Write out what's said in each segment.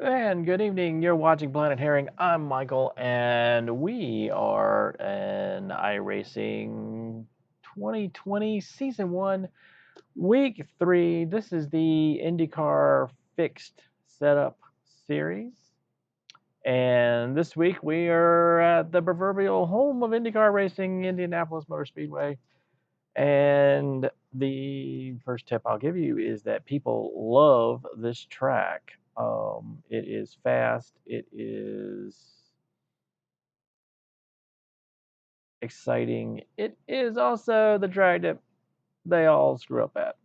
And good evening. You're watching Planet Herring. I'm Michael, and we are in iRacing 2020 Season 1, Week 3. This is the Indycar Fixed Setup Series. And this week we are at the proverbial home of IndyCar racing, Indianapolis Motor Speedway. And the first tip I'll give you is that people love this track. It is fast. It is exciting. It is also the track that they all screw up at.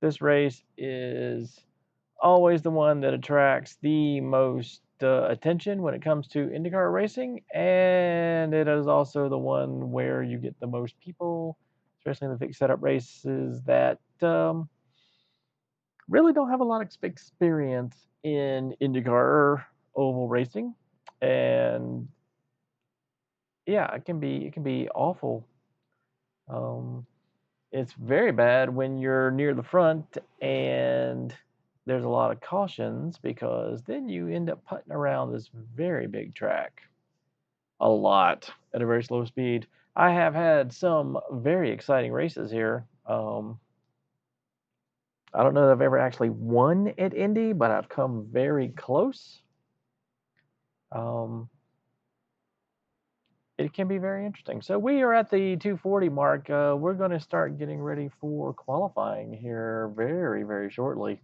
This race is always the one that attracts the most attention when it comes to IndyCar racing, and it is also the one where you get the most people, especially in the fixed setup races that really don't have a lot of experience in IndyCar oval racing, and yeah, it can be awful. Um, it's very bad when you're near the front and there's a lot of cautions because then you end up putting around this very big track a lot at a very slow speed. I have had some very exciting races here. I don't know that I've ever actually won at Indy, but I've come very close. Um, it can be very interesting. So we are at the 240 mark. We're going to start getting ready for qualifying here very, very shortly.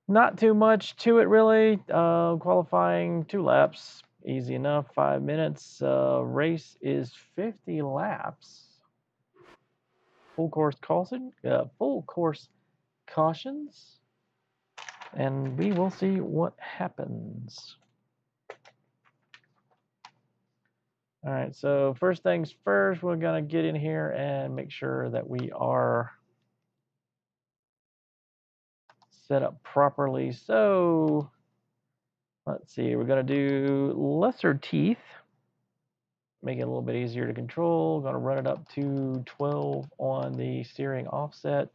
Not too much to it, really. Qualifying 2 laps, easy enough, 5 minutes. Race is 50 laps. Full course cautions, and we will see what happens. All right, so first things first, we're gonna get in here and make sure that we are set up properly. So let's see, we're gonna do lesser teeth, make it a little bit easier to control. Gonna run it up to 12 on the steering offset.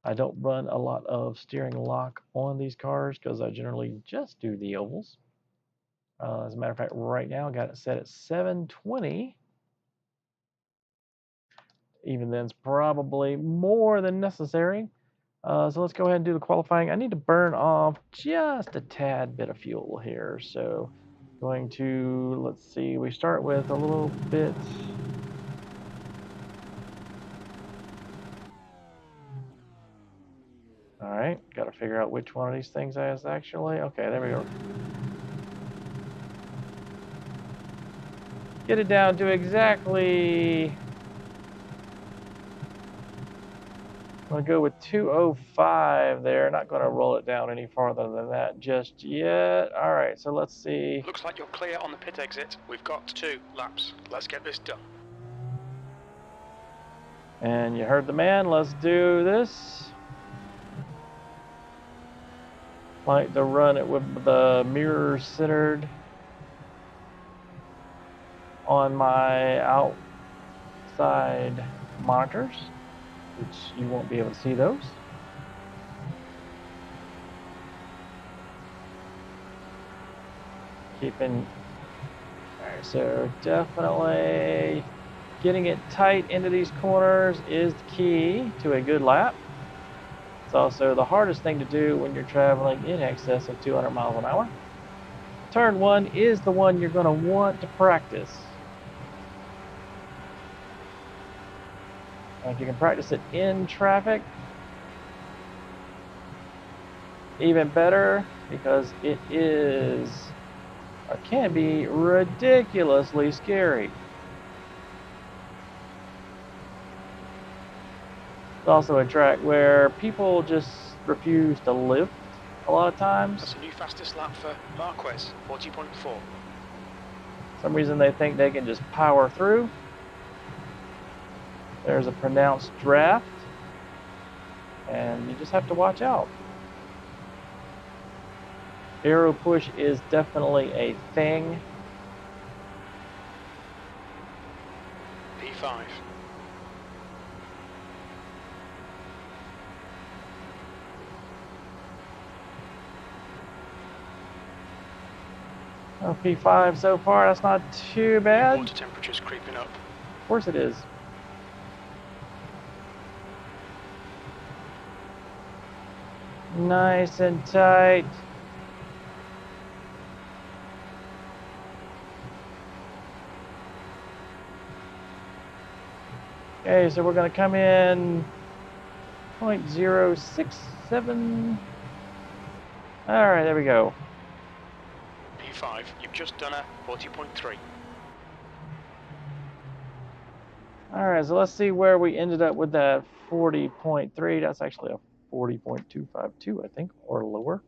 I don't run a lot of steering lock on these cars because I generally just do the ovals. As a matter of fact, right now I got it set at 720. Even then, it's probably more than necessary. So let's go ahead and do the qualifying. I need to burn off just a tad bit of fuel here. So going to, let's see, we start with a little bit. All right, got to figure out which one of these things is actually. Okay, there we go. Get it down to exactly, I'm going to go with 205 there. Not going to roll it down any farther than that just yet. All right, so let's see. Looks like you're clear on the pit exit. We've got 2 laps. Let's get this done. And you heard the man. Let's do this. Like to run it with the mirrors centered on my outside monitors, which you won't be able to see those. Keeping, all right, so definitely getting it tight into these corners is the key to a good lap. It's also the hardest thing to do when you're traveling in excess of 200 miles an hour. Turn 1 is the one you're going to want to practice. If you can practice it in traffic, even better, because it is, or can be, ridiculously scary. It's also a track where people just refuse to lift a lot of times. That's a new fastest lap for Marquez, 40.4. For some reason they think they can just power through. There's a pronounced draft, and you just have to watch out. Aero push is definitely a thing. P5. Oh, P5 so far. That's not too bad. Water temperature's creeping up. Of course it is. Nice and tight. Okay, so we're going to come in 0.067. All right, there we go. P5, you've just done a 40.3. All right, so let's see where we ended up with that 40.3. That's actually a 40.252, I think, or lower.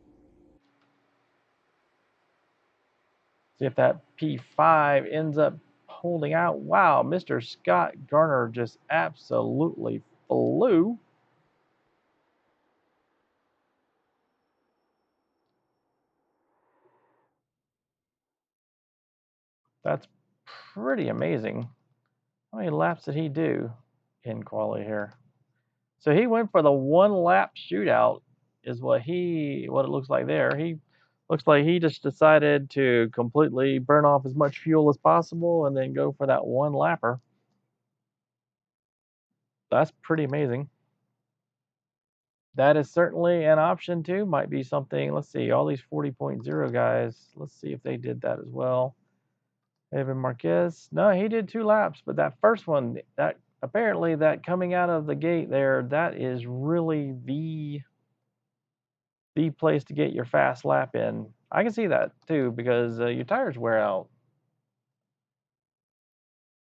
See if that P5 ends up holding out. Wow, Mr. Scott Garner just absolutely flew. That's pretty amazing. How many laps did he do in quali here? So he went for the 1 lap shootout is what it looks like there. He looks like he just decided to completely burn off as much fuel as possible and then go for that 1 lapper. That's pretty amazing. That is certainly an option too. Might be something. Let's see, all these 40.0 guys. Let's see if they did that as well. Evan Marquez. No, he did 2 laps, but that first one, that apparently that coming out of the gate there, that is really the place to get your fast lap in. I can see that too because your tires wear out.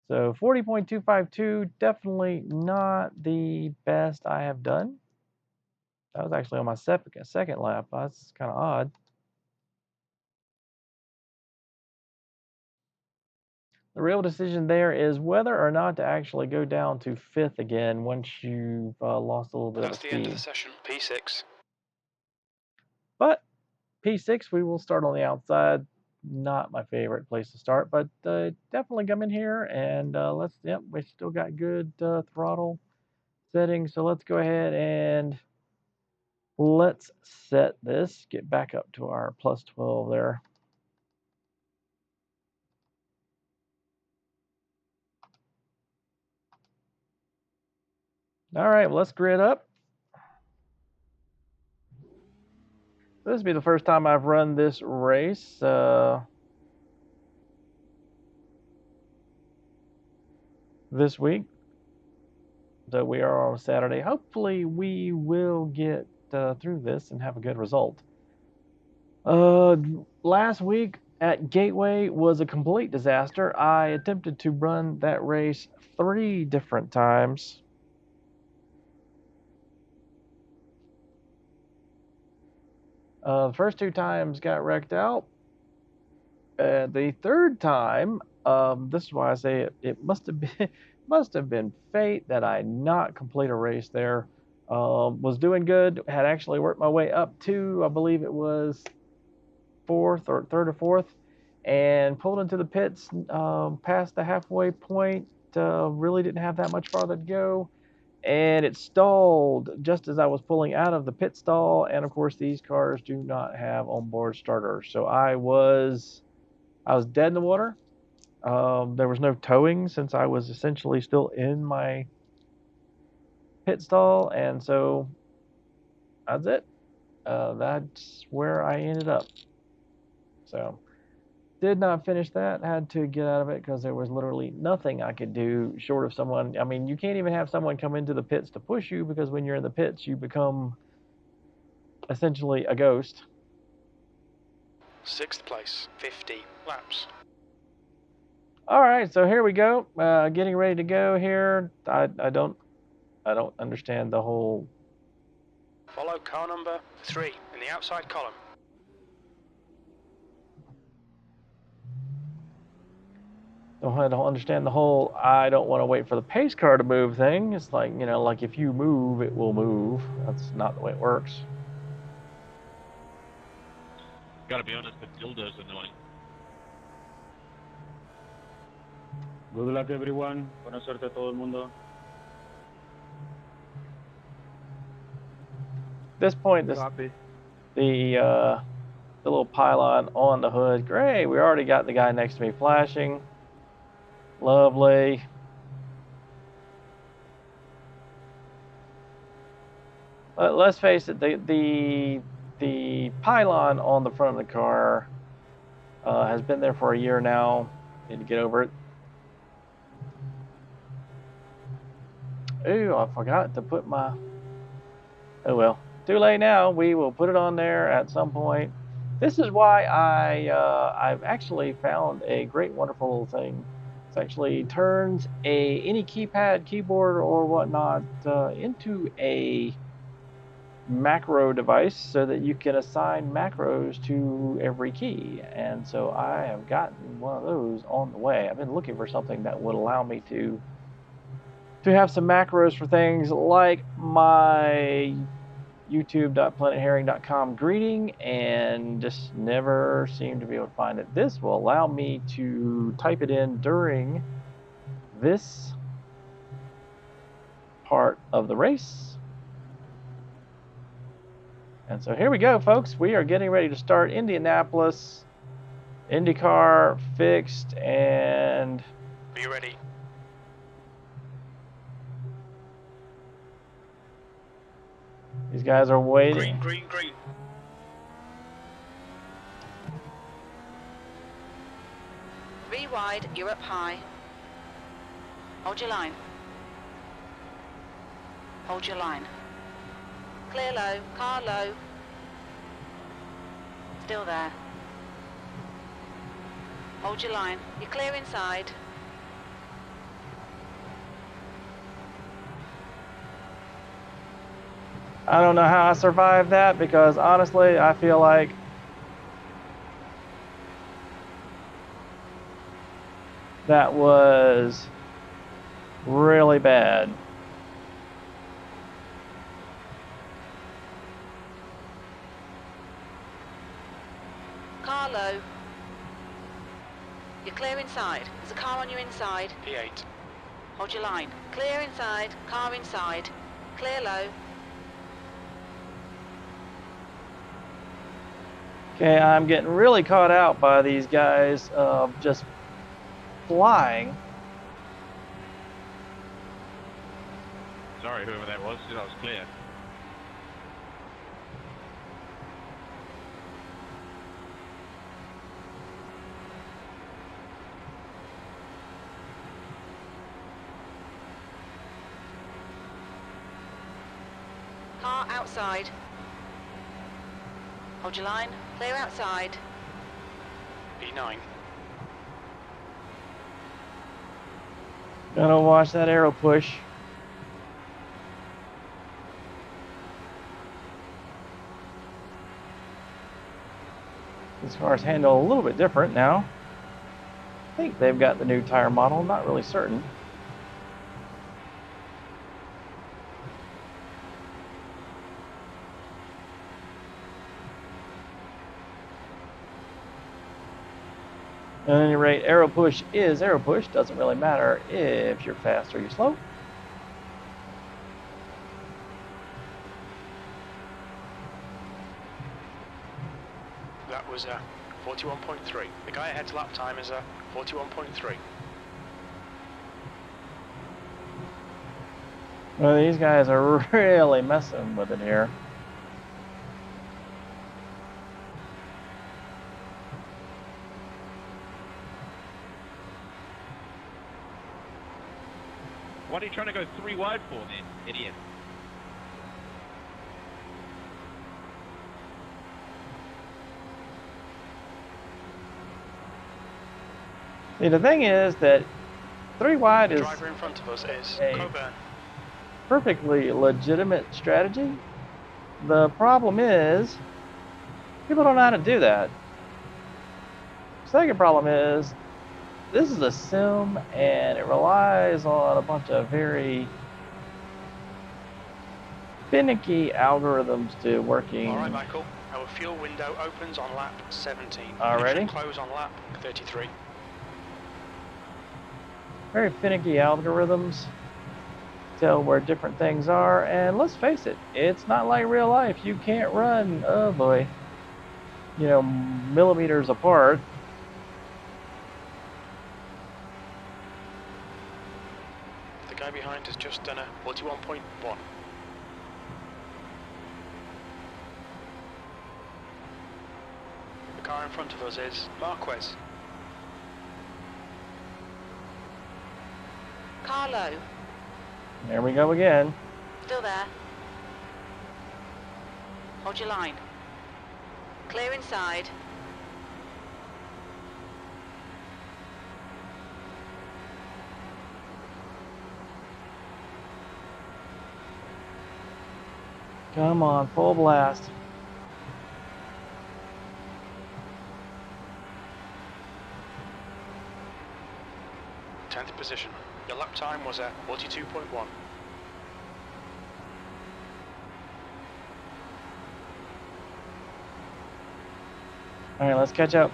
So 40.252, definitely not the best I have done. That was actually on my second lap. That's kind of odd. The real decision there is whether or not to actually go down to 5th again once you've lost a little bit of That's speed. the end of the session, P6. But P6, we will start on the outside. Not my favorite place to start, but definitely come in here and we still got good throttle settings. So let's go ahead and let's set this, get back up to our plus 12 there. All right, well, let's grid up. This will be the first time I've run this race. This week. So we are on Saturday. Hopefully we will get through this and have a good result. Last week at Gateway was a complete disaster. I attempted to run that race 3 different times. The first 2 times got wrecked out. The third time, this is why I say it must have been fate that I not complete a race there. Was doing good. Had actually worked my way up to, I believe it was 4th or 3rd or 4th, and pulled into the pits past the halfway point. Really didn't have that much farther to go, and it stalled just as I was pulling out of the pit stall. And of course, these cars do not have onboard starters, so I was dead in the water. There was no towing since I was essentially still in my pit stall, and so that's it. That's where I ended up. So did not finish that. Had to get out of it because there was literally nothing I could do short of someone. I mean, you can't even have someone come into the pits to push you because when you're in the pits, you become essentially a ghost. 6th place, 50 laps. All right, so here we go. Getting ready to go here. I don't understand the whole. Follow car number 3 in the outside column. I don't understand the whole I don't want to wait for the pace car to move thing. It's like, like if you move, it will move. That's not the way it works. Gotta be honest, the dildo's annoying. Good luck, everyone. Buena suerte a todo el mundo. At this point, the the little pylon on the hood. Great, we already got the guy next to me flashing. Lovely. Let's face it, the pylon on the front of the car has been there for a year now. Need to get over it. Ooh, I forgot to put my... Oh well, too late now. We will put it on there at some point. This is why I've actually found a great, wonderful little thing. It actually turns any keypad, keyboard, or whatnot into a macro device so that you can assign macros to every key. And so I have gotten one of those on the way. I've been looking for something that would allow me to have some macros for things like my youtube.planetherring.com greeting, and just never seem to be able to find it. This will allow me to type it in during this part of the race. And so here we go, folks. We are getting ready to start Indianapolis. Indycar fixed, and... Are you ready? These guys are waiting. Green, green, green. Wide, you're up high. Hold your line. Hold your line. Clear low, car low. Still there. Hold your line. You're clear inside. I don't know how I survived that, because honestly, I feel like that was really bad. Car low. You're clear inside. There's a car on your inside. P8. Hold your line. Clear inside. Car inside. Clear low. Okay, I'm getting really caught out by these guys just flying. Sorry, whoever that was, that was clear. Car outside. Hold your line. Clear outside. P9. Gonna watch that arrow push. These cars handle a little bit different now. I think they've got the new tire model, I'm not really certain. At any rate, arrow push is arrow push. Doesn't really matter if you're fast or you're slow. That was a 41.3. The guy ahead's lap time is a 41.3. Well, these guys are really messing with it here. What are you trying to go 3 wide for then, idiot? See, the thing is that 3 wide The is driver in front of us is a Coburn. perfectly legitimate strategy. The problem is, people don't know how to do that. Second problem is, this is a sim and it relies on a bunch of very finicky algorithms to working. Alright, Michael. Our fuel window opens on lap 17. Already? It should close on lap 33. Very finicky algorithms tell where different things are, and let's face it, it's not like real life. You can't run, oh boy. you know, millimeters apart. The guy behind has just done a 41.1. The car in front of us is Marquez. Car low. There we go again. Still there. Hold your line. Clear inside. Come on, full blast. Tenth position. Your lap time was a 42.1. All right, let's catch up.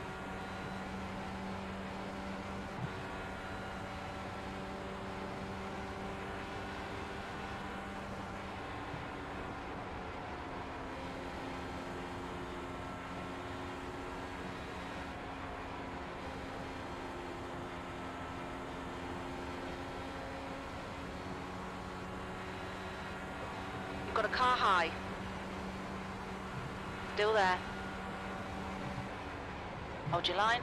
You've got a car high. Still there. Hold your line.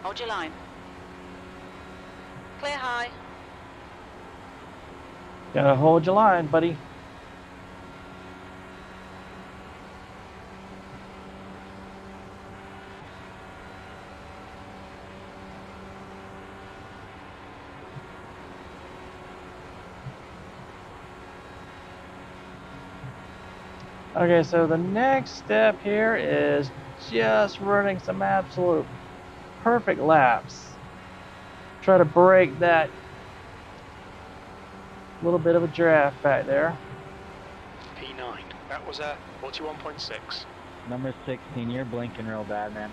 Hold your line. Clear high. Gotta hold your line, buddy. Okay, so the next step here is just running some absolute perfect laps. Try to break that little bit of a draft back there. P9. That was a 41.6. Number 16, you're blinking real bad, man.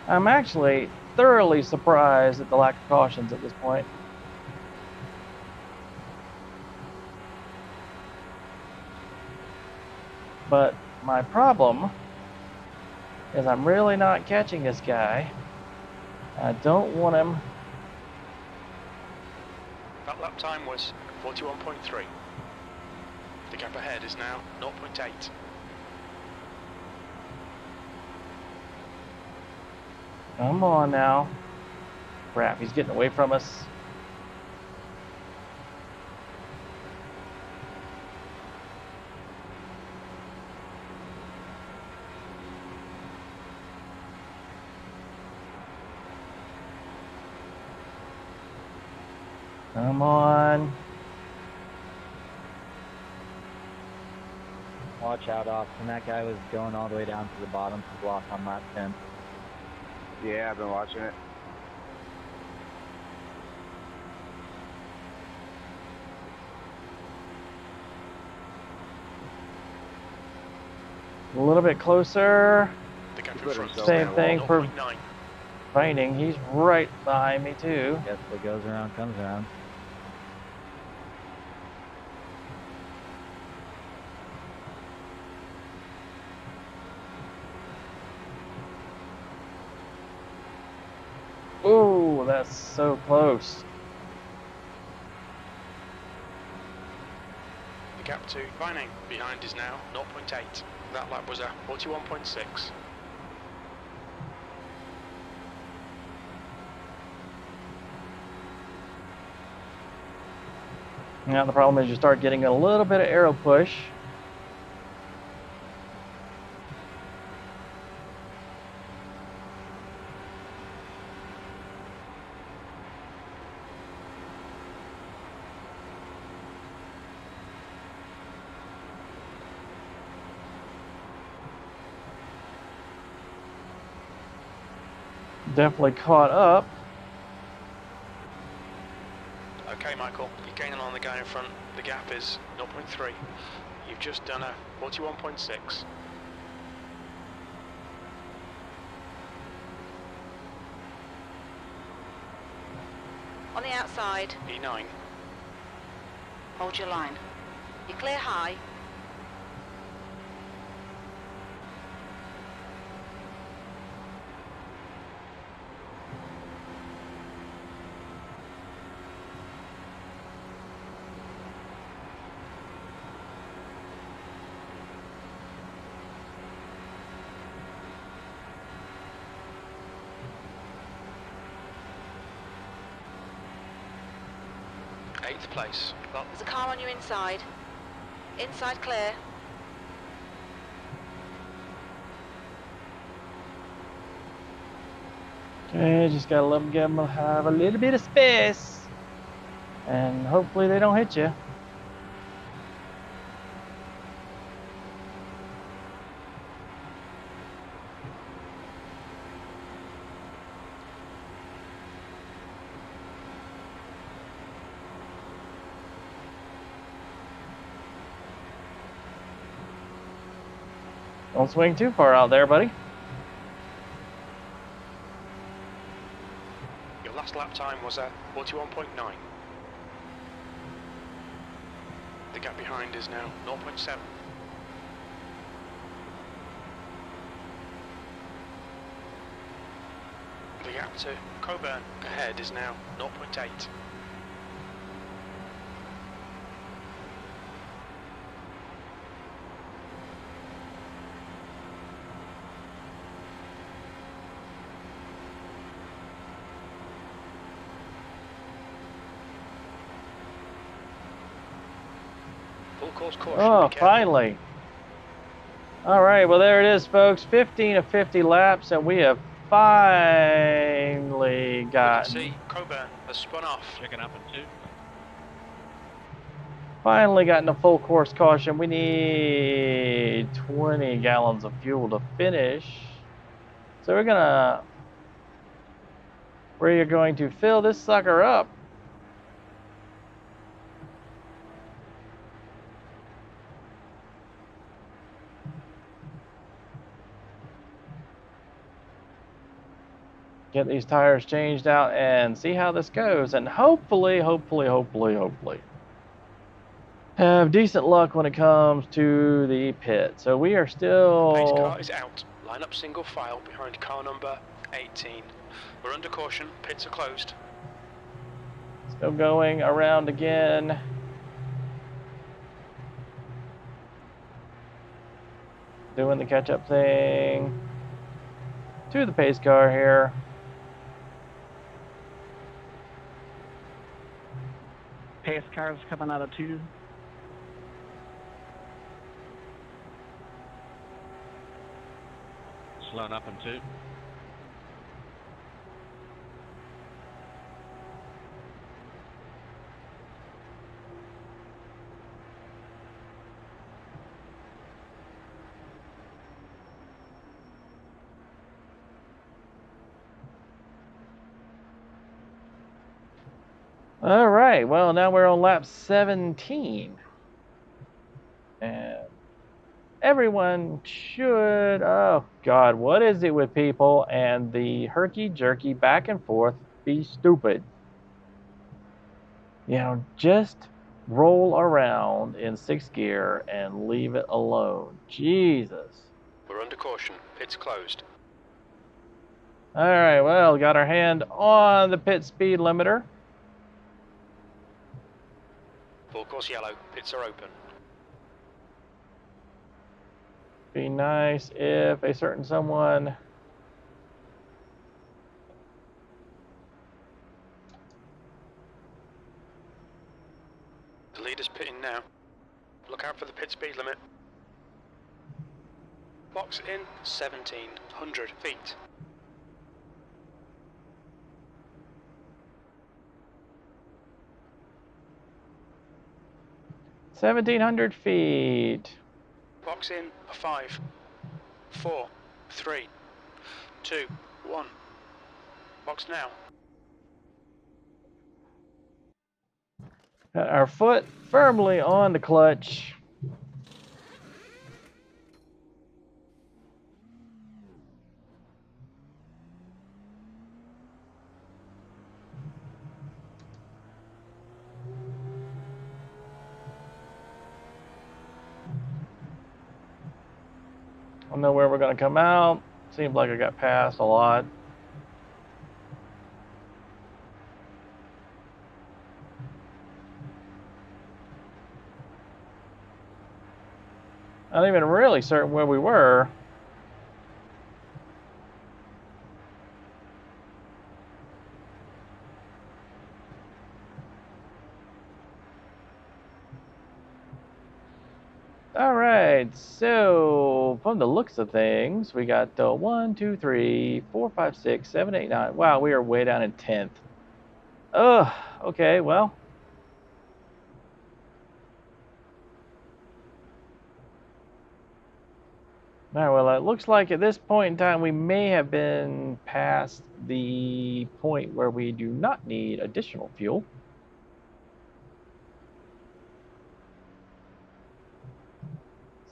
I'm actually thoroughly surprised at the lack of cautions at this point. But my problem is I'm really not catching this guy. I don't want him. That lap time was 41.3. The gap ahead is now 0.8. Come on now. Crap, he's getting away from us. Come on. Watch out, Austin. That guy was going all the way down to the bottom to block on lap 10. Yeah, I've been watching it. A little bit closer. The gap He in put front himself Same in a thing wall. for 0.9. Vining. He's right behind me too. Guess what goes around comes around. Ooh, that's so close. The gap to Vining behind is now 0.8. That lap was a 41.6. Now the problem is you start getting a little bit of aero push. Definitely caught up. Okay, Michael, you're gaining on the guy in front. The gap is 0.3. You've just done a 41.6. On the outside, E9. hold your line. You clear high. Eighth place. Well, There's a car on your inside. Inside clear. Okay, just gotta let them have a little bit of space. And hopefully they don't hit you. Don't swing too far out there, buddy. your last lap time was a 41.9. The gap behind is now 0.7. The gap to Coburn ahead is now 0.8. Full course caution. Oh, be careful. finally. All right, well, there it is, folks. 15 of 50 laps, and we have finally We got can see Coburn has spun off. Checking up in 2. finally gotten a full course caution. We need 20 gallons of fuel to finish. So we're going to fill this sucker up. Get these tires changed out and see how this goes, and hopefully have decent luck when it comes to the pit. So we are Pace still car is out. Line up single file behind car number 18. We're under caution. Pits are closed. going around again. Doing the catch-up thing to the pace car here. Pace cars coming out of 2. Slowing up in 2. All right, well, now we're on lap 17. And everyone should, oh God, what is it with people and the herky-jerky back and forth be stupid? You know, just roll around in 6th gear and leave it alone. Jesus. We're under caution. Pits closed. All right, well, got our hand on the pit speed limiter. Full course yellow. Pits are open. Be nice if a certain someone The leader's pitting now. Look out for the pit speed limit. Box in 1,700 feet. $1,700 Box in a 5, 4, 3, 2, 1. Box now. Got our foot firmly on the clutch. don't know where we're going to come out. Seems like I got passed a lot. Not even really certain where we were. All right, so from the looks of things, we got 1, 2, 3, 4, 5, 6, 7, 8, 9. Wow, we are way down in 10th. Ugh, okay, well. All right, well, it looks like at this point in time, we may have been past the point where we do not need additional fuel.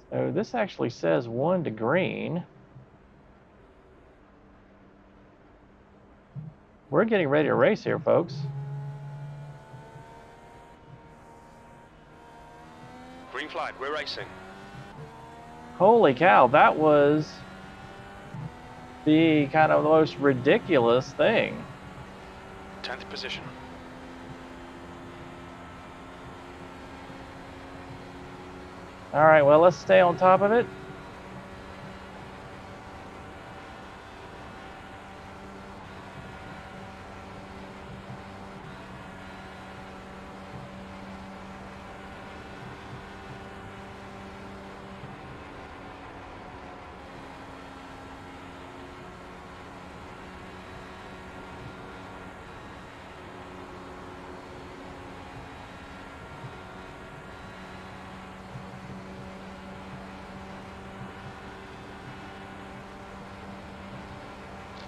So this actually says 1 to green. We're getting ready to race here, folks. Green flag, we're racing. Holy cow, that was the kind of the most ridiculous thing. 10th position. All right, well, let's stay on top of it.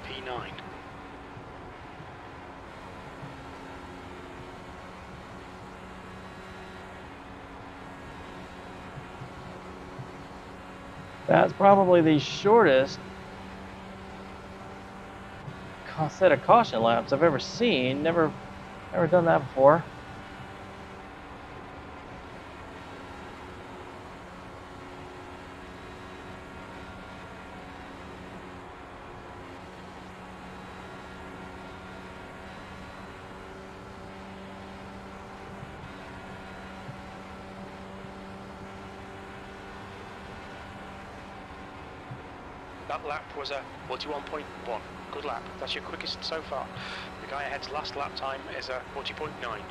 P9. That's probably the shortest set of caution laps I've ever seen. Never done that before. That lap was a 41.1. Good lap. That's your quickest so far. The guy ahead's last lap time is a 40.9.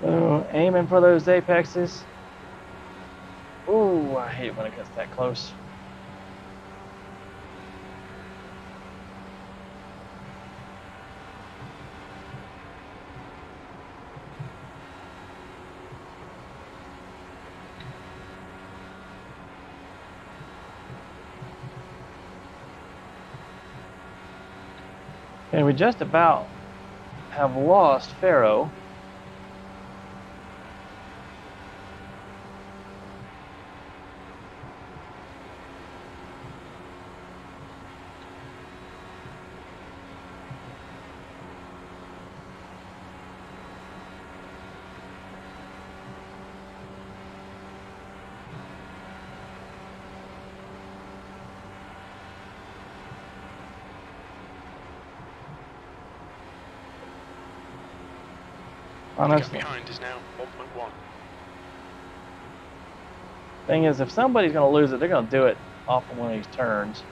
So aiming for those apexes. Ooh, I hate it when it gets that close. And we just about have lost Pharaoh. The gap Honestly, behind is now 1.1. thing is, if somebody's going to lose it, they're going to do it off of one of these turns.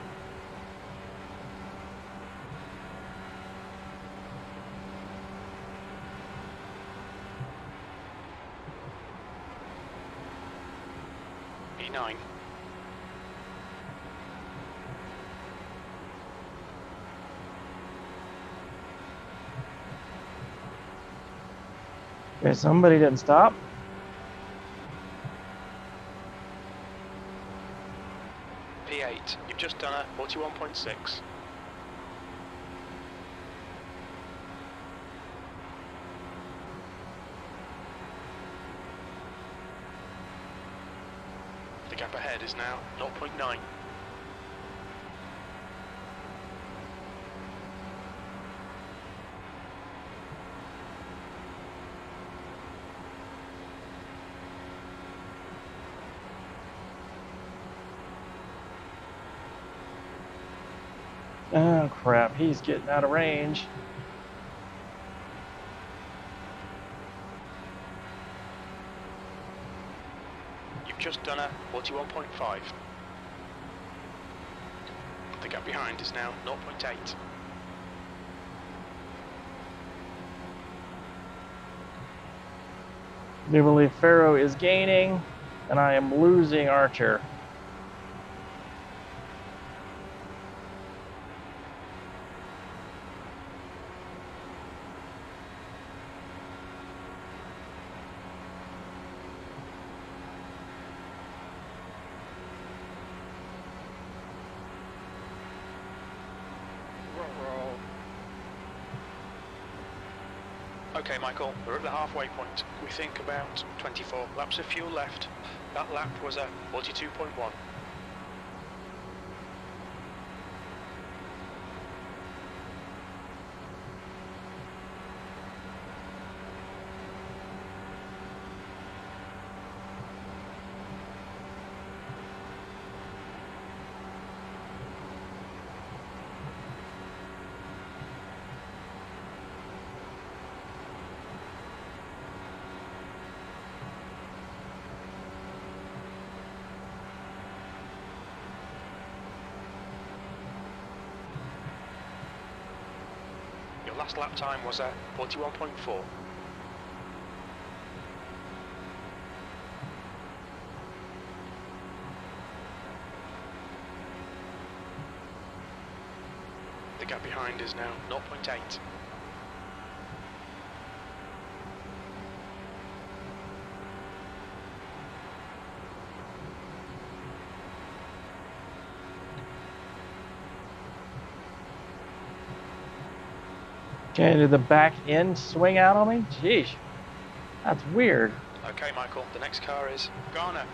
P9. Okay, somebody didn't stop. P8. You've just done a 41.6. Ahead is now 0.9. Oh crap, he's getting out of range. You've just done a 41.5. The gap behind is now 0.8. I do believe Pharaoh is gaining, and I am losing Archer. Okay, Michael, we're at the halfway point. We think about 24 laps of fuel left. That lap was a 42.1. Your last lap time was a 41.4. The gap behind is now 0.8. Okay, did the back end swing out on me? Jeez, that's weird. Okay, Michael, the next car is Garner.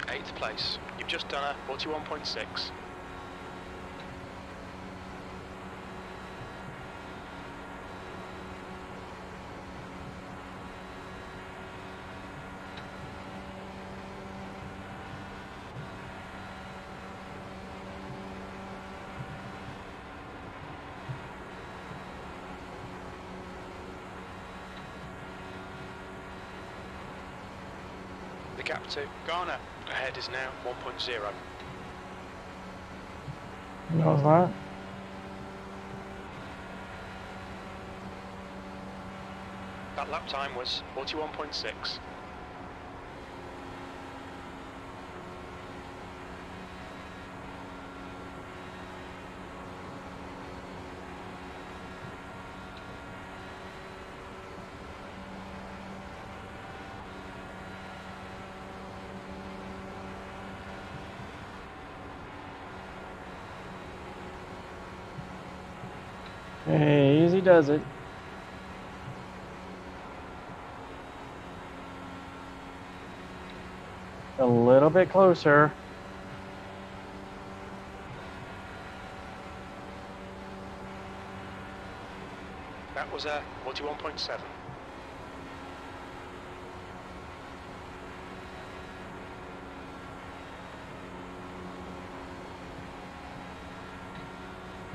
Eighth place. You've just done a 41.6. The gap to Garner ahead is now 1.0. No, it's not. That lap time was 41.6. Hey, easy does it. A little bit closer. That was a 41.7.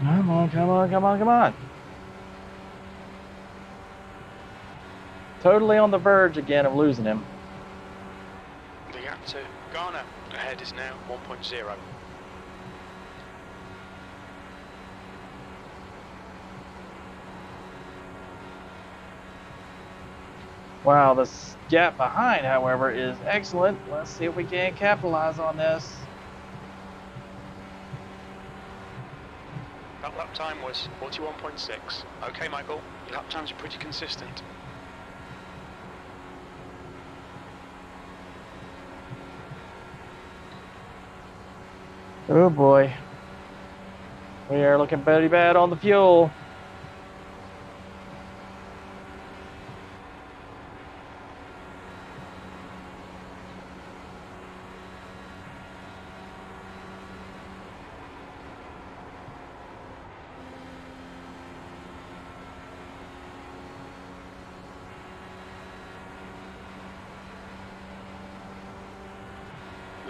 Come on, come on, come on, come on. Totally on the verge again of losing him. The gap to Garner ahead is now 1.0. Wow, this gap behind, however, is excellent. Let's see if we can capitalize on this. That lap time was 41.6. Okay, Michael, your lap times are pretty consistent. Oh boy. We are looking very bad on the fuel.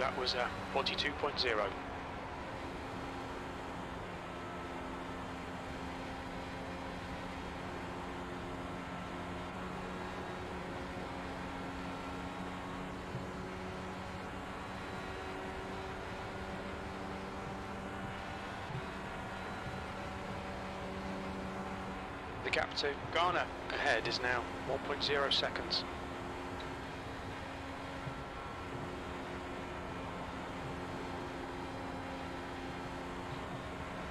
that was 42.0. The gap to Ghana ahead is now 1.0 seconds.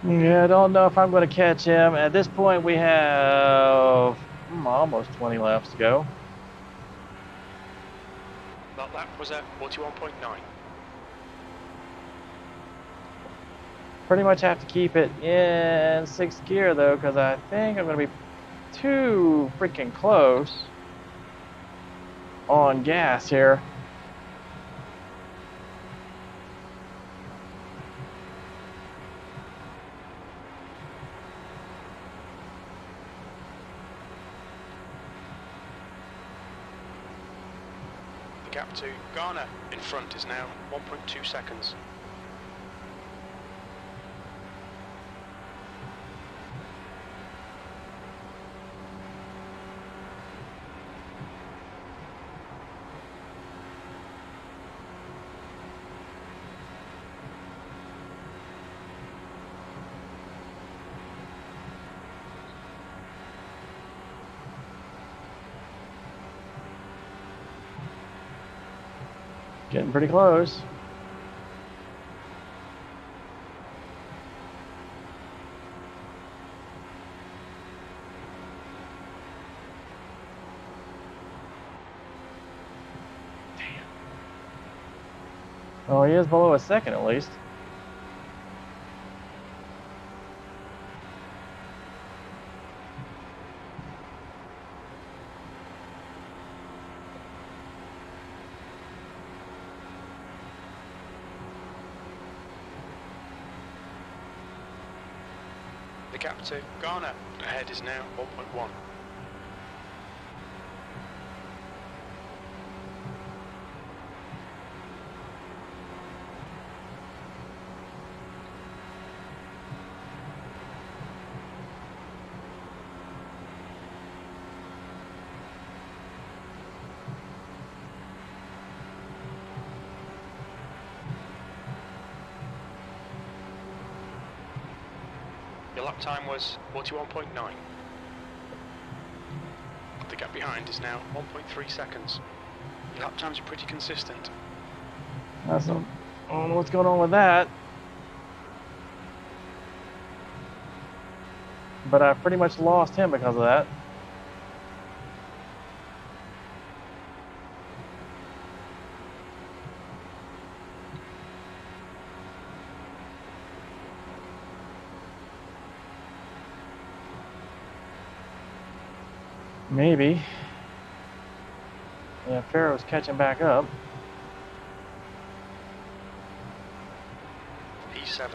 Yeah, I don't know if I'm going to catch him. At this point, we have almost 20 laps to go. That lap was at 41.9. Pretty much have to keep it in 6th gear, though, because I think I'm going to be too freaking close on gas here. The gap to Ghana in front is now 1.2 seconds. Getting pretty close. Damn. Oh, he is below a second at least. The gap to Ghana ahead is now 1.1. Your lap time was 41.9. The gap behind is now 1.3 seconds. Your lap times are pretty consistent. I don't know what's going on with that. But I pretty much lost him because of that. Maybe. Yeah, Pharaoh's catching back up. P7.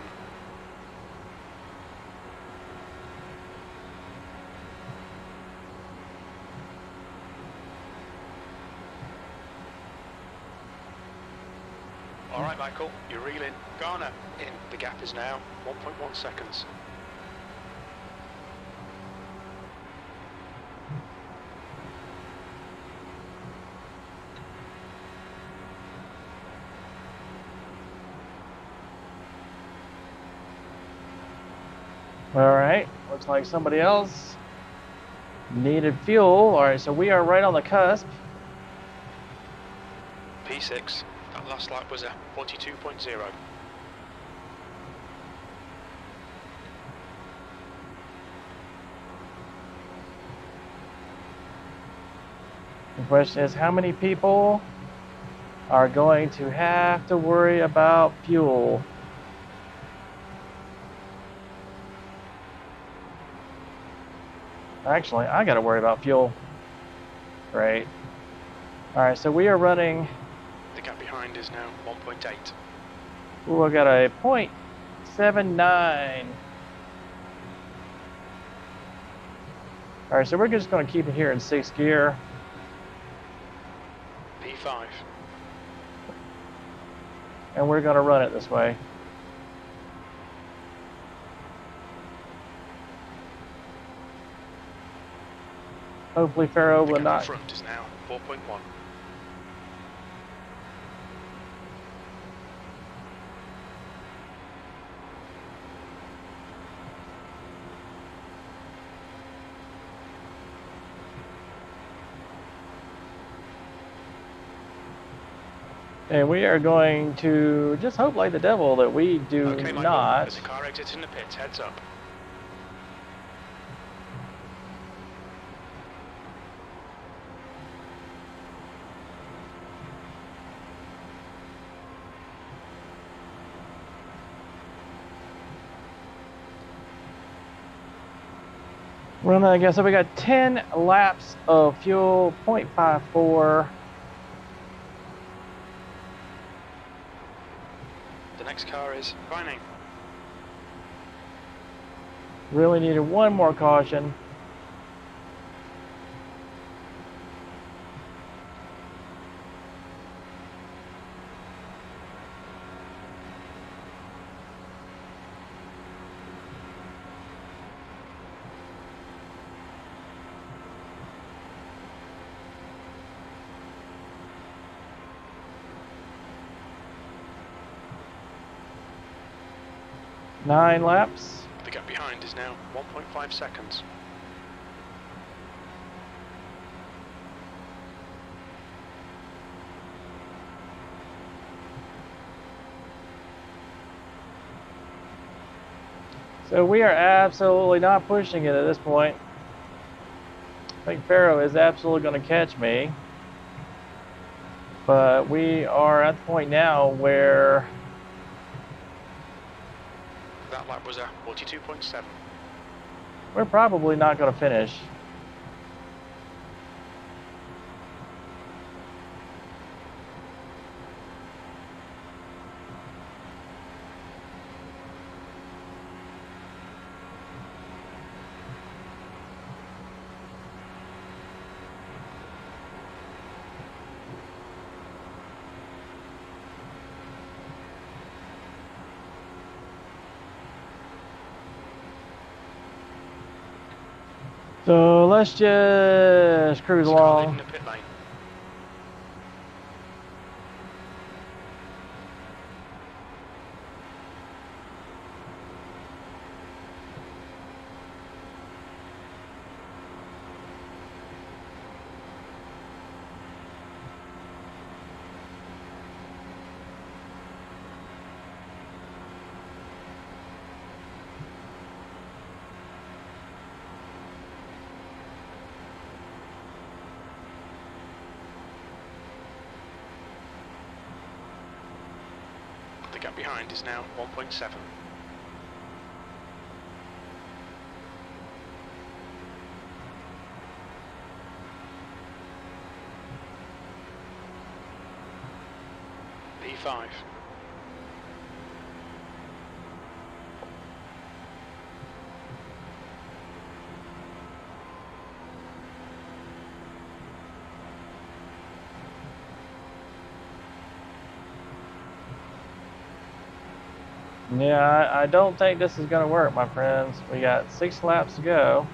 Alright Michael, you're reeling. Ghana in. The gap is now 1.1 seconds. Alright, looks like somebody else needed fuel. Alright, so we are right on the cusp. P6. That last lap was a 42.0. The question is, how many people are going to have to worry about fuel? Actually, I got to worry about fuel. Right. Alright, so we are running. The gap behind is now 1.8. Ooh, I got a 0.79. Alright, so we're just going to keep it here in 6th gear. P5. and we're going to run it this way. Hopefully Pharaoh The will gap in not. front is now 4.1. And we are going to just hope like the devil that we do Okay, Michael, not. there's a car exiting the pits, heads up. Run that again. So we got 10 laps of fuel, 0.54. The next car is Vining. Really needed one more caution. Nine laps. The gap behind is now 1.5 seconds. So we are absolutely not pushing it at this point. I think Pharaoh is absolutely going to catch me. But we are at the point now where That lap was a 42.7. we're probably not going to finish. So let's just cruise There's a car leaving along. the pit lane. The gap behind is now 1.7. P5. Yeah, I don't think this is going to work, my friends. We got 6 laps to go.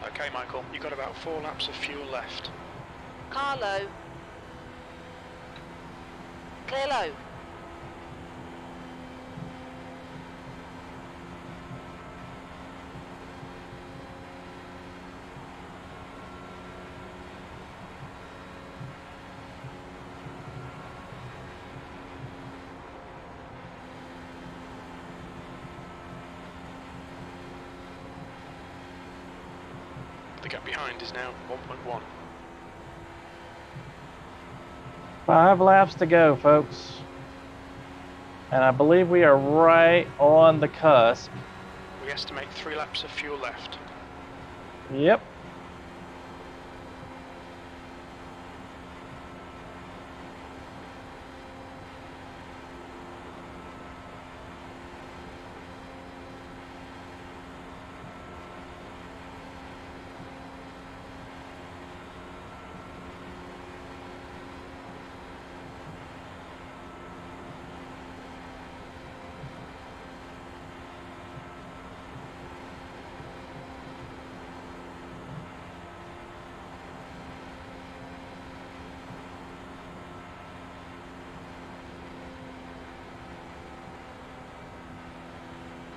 Okay, Michael, you've got about 4 laps of fuel left. Car low. Clear low. The gap behind is now 1.1. 5 laps to go, folks. And I believe we are right on the cusp. We estimate 3 laps of fuel left. Yep.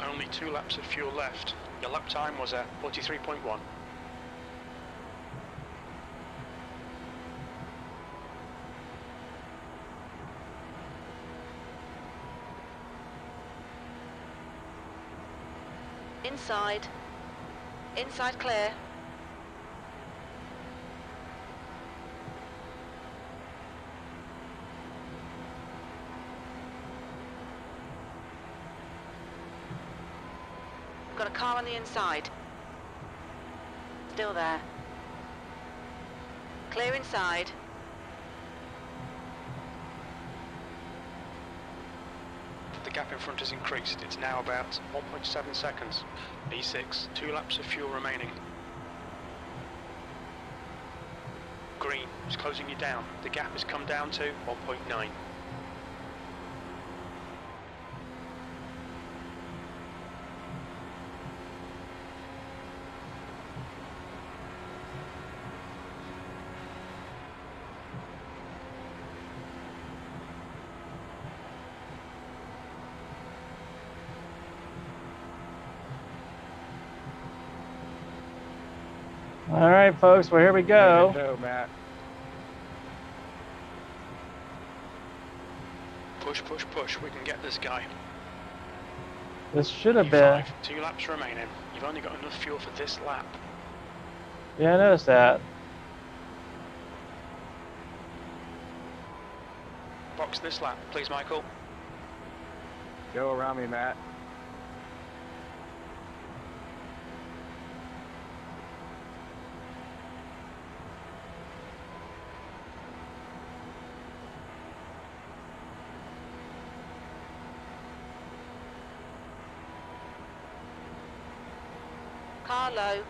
only 2 laps of fuel left. Your lap time was at 43.1. Inside. Inside clear. Got a car on the inside. Still there. Clear inside. The gap in front has increased. It's now about 1.7 seconds. B6, 2 laps of fuel remaining. Green is closing you down. The gap has come down to 1.9. All right, folks. Well, here we go. Go, Matt. Push, push, push. We can get this guy. This should have been. E5, 2 laps remaining. You've only got enough fuel for this lap. Yeah, I noticed that. Box this lap, please, Michael. Go around me, Matt. Car low.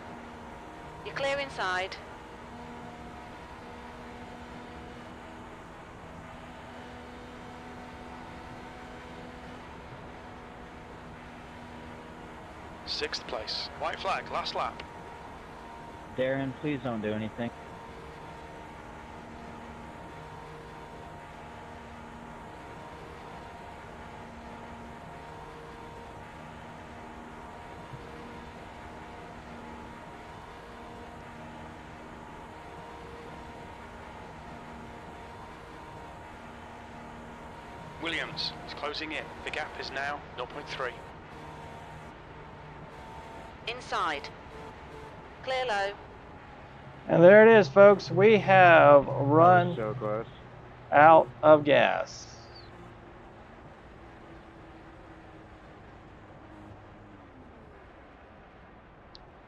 You're clear inside. Sixth place. White flag, last lap. Darren, please don't do anything. Williams is closing in. The gap is now 0.3. Inside. Clear low. And there it is, folks. We have run So close. out of gas.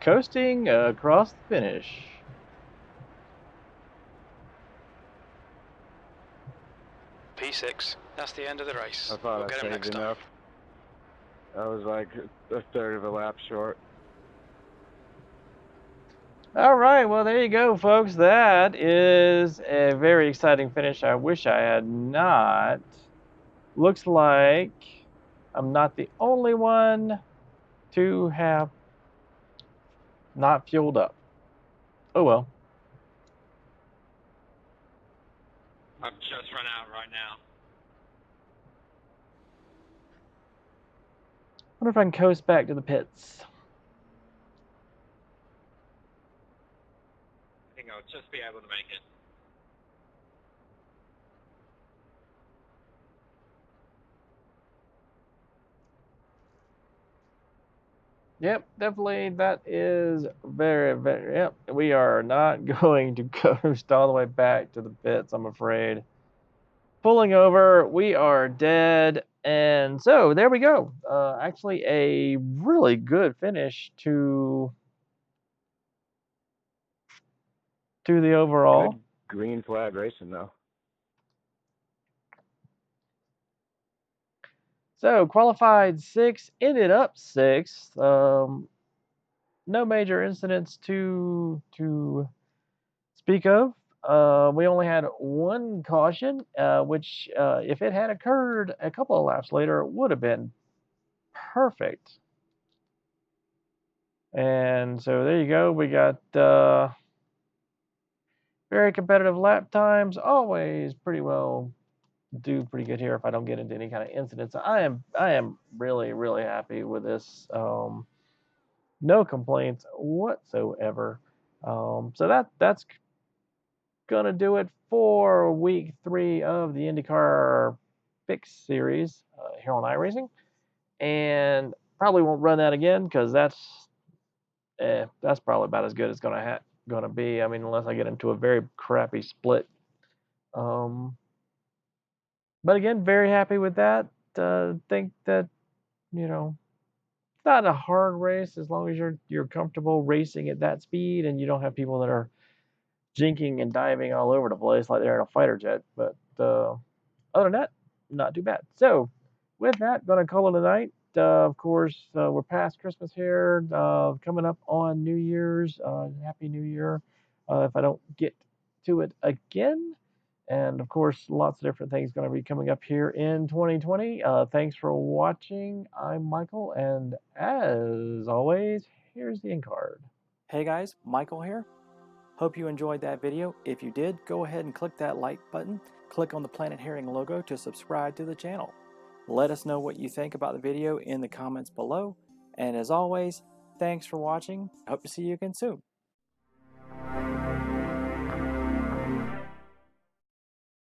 Coasting across the finish. P6. That's the end of the race. I thought We'll I get him saved next time. enough. I was like a third of a lap short. All right, well, there you go, folks. That is a very exciting finish. I wish I had not. Looks like I'm not the only one to have not fueled up. Oh, well. I've just run out right now. Wonder if I can coast back to the pits. I think I'll just be able to make it. Yep, definitely. That is very, very. Yep, we are not going to coast all the way back to the pits, I'm afraid. Pulling over, we are dead. And so there we go. Actually, a really good finish to the overall. Good green flag racing, though. So qualified 6th, ended up 6th. No major incidents to speak of. We only had one caution, which if it had occurred a couple of laps later, would have been perfect. And so there you go. We got very competitive lap times, always pretty well do pretty good here if I don't get into any kind of incidents. I am really, really happy with this. No complaints whatsoever. So that's gonna do it for week 3 of the IndyCar Fix series here on iRacing, and probably won't run that again because that's probably about as good as gonna be. I mean, unless I get into a very crappy split. But again, very happy with that. Think that it's not a hard race as long as you're comfortable racing at that speed and you don't have people that are jinking and diving all over the place like they're in a fighter jet. But other than that, not too bad. So with that, gonna call it a night. Of course, we're past Christmas here. Coming up on New Year's. Happy New Year. If I don't get to it again. And of course, lots of different things going to be coming up here in 2020. Thanks for watching. I'm Michael, and as always, here's the end card. Hey guys, Michael here. Hope you enjoyed that video. If you did, go ahead and click that like button. Click on the Planet Herring logo to subscribe to the channel. Let us know what you think about the video in the comments below. And as always, thanks for watching. Hope to see you again soon.